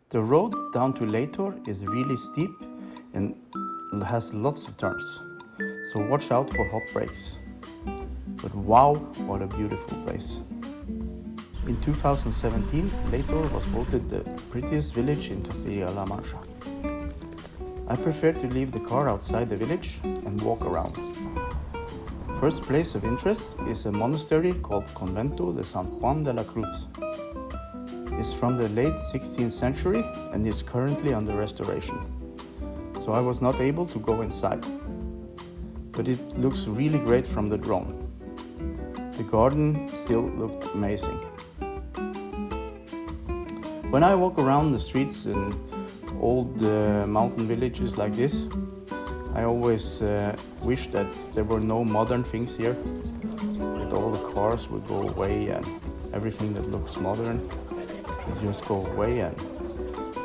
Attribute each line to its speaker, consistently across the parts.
Speaker 1: The road down to Liétor is really steep and has lots of turns, so watch out for hot brakes. But wow, what a beautiful place. In 2017, Liétor was voted the prettiest village in Castilla la Mancha. I prefer to leave the car outside the village and walk around. First place of interest is a monastery called Convento de San Juan de la Cruz. It's from the late 16th century and is currently under restoration. So I was not able to go inside, but it looks really great from the drone. The garden still looked amazing. When I walk around the streets in old mountain villages like this, I always wish that there were no modern things here, that all the cars would go away and everything that looks modern should just go away and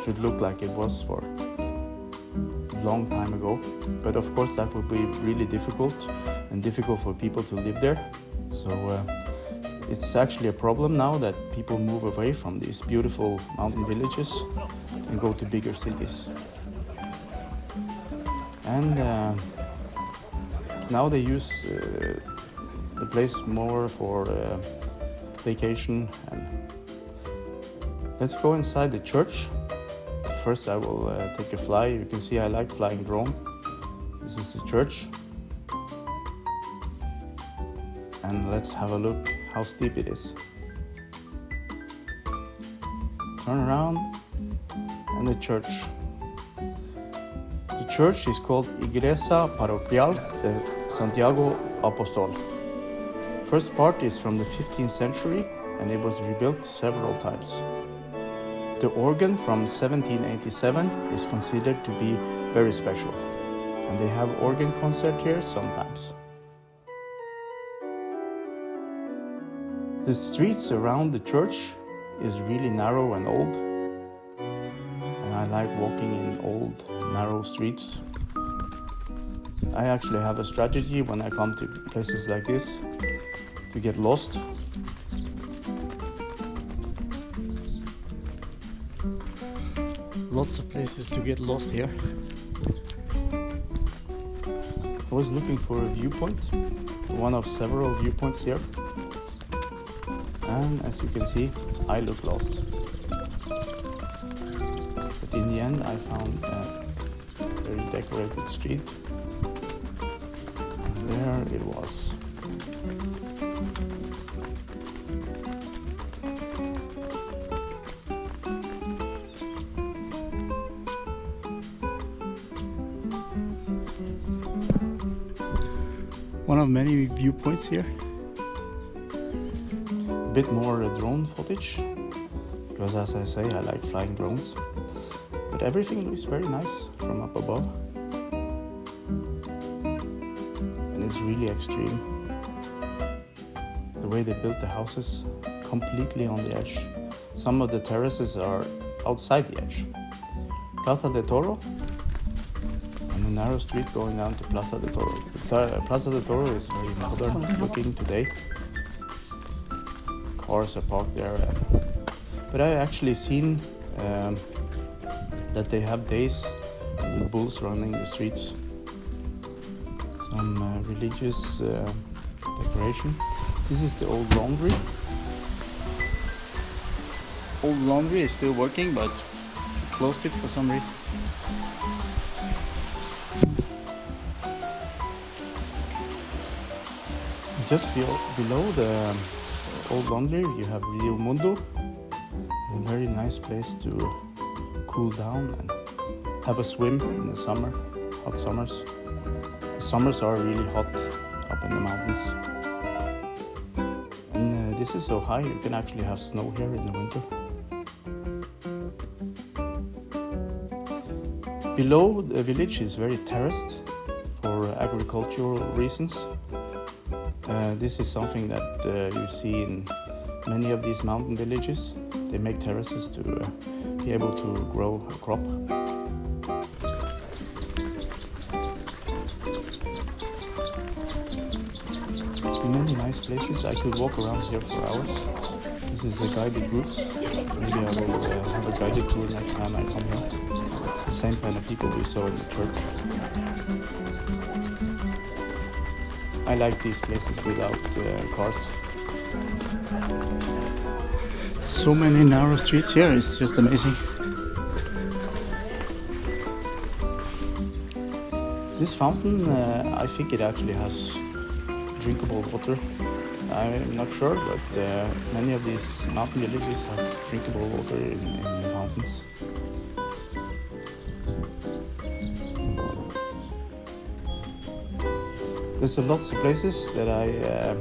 Speaker 1: should look like it was for a long time ago. But of course that would be really difficult for people to live there. So it's actually a problem now that people move away from these beautiful mountain villages and go to bigger cities. And now they use the place more for vacation. And let's go inside the church. First I will take a fly. You can see I like flying drone. This is the church. And let's have a look how steep it is. Turn around and the church. The church is called Iglesia Parroquial de Santiago Apostol. First part is from the 15th century and it was rebuilt several times. The organ from 1787 is considered to be very special, and they have organ concert here sometimes. The streets around the church is really narrow and old, and I like walking in old, narrow streets. I actually have a strategy when I come to places like this to get lost. Lots of places to get lost here. I was looking for a viewpoint, one of several viewpoints here. And as you can see, I look lost. But in the end, I found a very decorated street. And there it was. One of many viewpoints here. A bit more drone footage, because as I say, I like flying drones. But everything looks very nice from up above. And it's really extreme. The way they built the houses, completely on the edge. Some of the terraces are outside the edge. Plaza de Toro, and a narrow street going down to Plaza de Toro. Plaza de Toro is very modern looking today. Cars are parked there. But I actually seen that they have days with bulls running the streets. Some religious decoration. This is the old laundry. Old laundry is still working, but closed it for some reason. Just below the old laundry you have Rio Mundo, a very nice place to cool down and have a swim in the summer, hot summers. The summers are really hot up in the mountains. And this is so high you can actually have snow here in the winter. Below the village is very terraced for agricultural reasons. This is something that you see in many of these mountain villages. They make terraces to be able to grow a crop. Many nice places. I could walk around here for hours. This This is a guided group. Maybe I will have a guided tour next time I come here. It's the same kind of people we saw in the church. I like these places without cars. So many narrow streets here, it's just amazing. This fountain, I think it actually has drinkable water. I'm not sure, but many of these mountain villages have drinkable water in the mountains. There's lots of places that I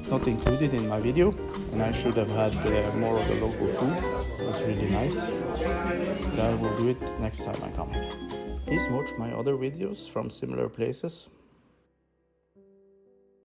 Speaker 1: not included in my video, and I should have had more of the local food. It was really nice, but I will do it next time I come here. Please watch my other videos from similar places.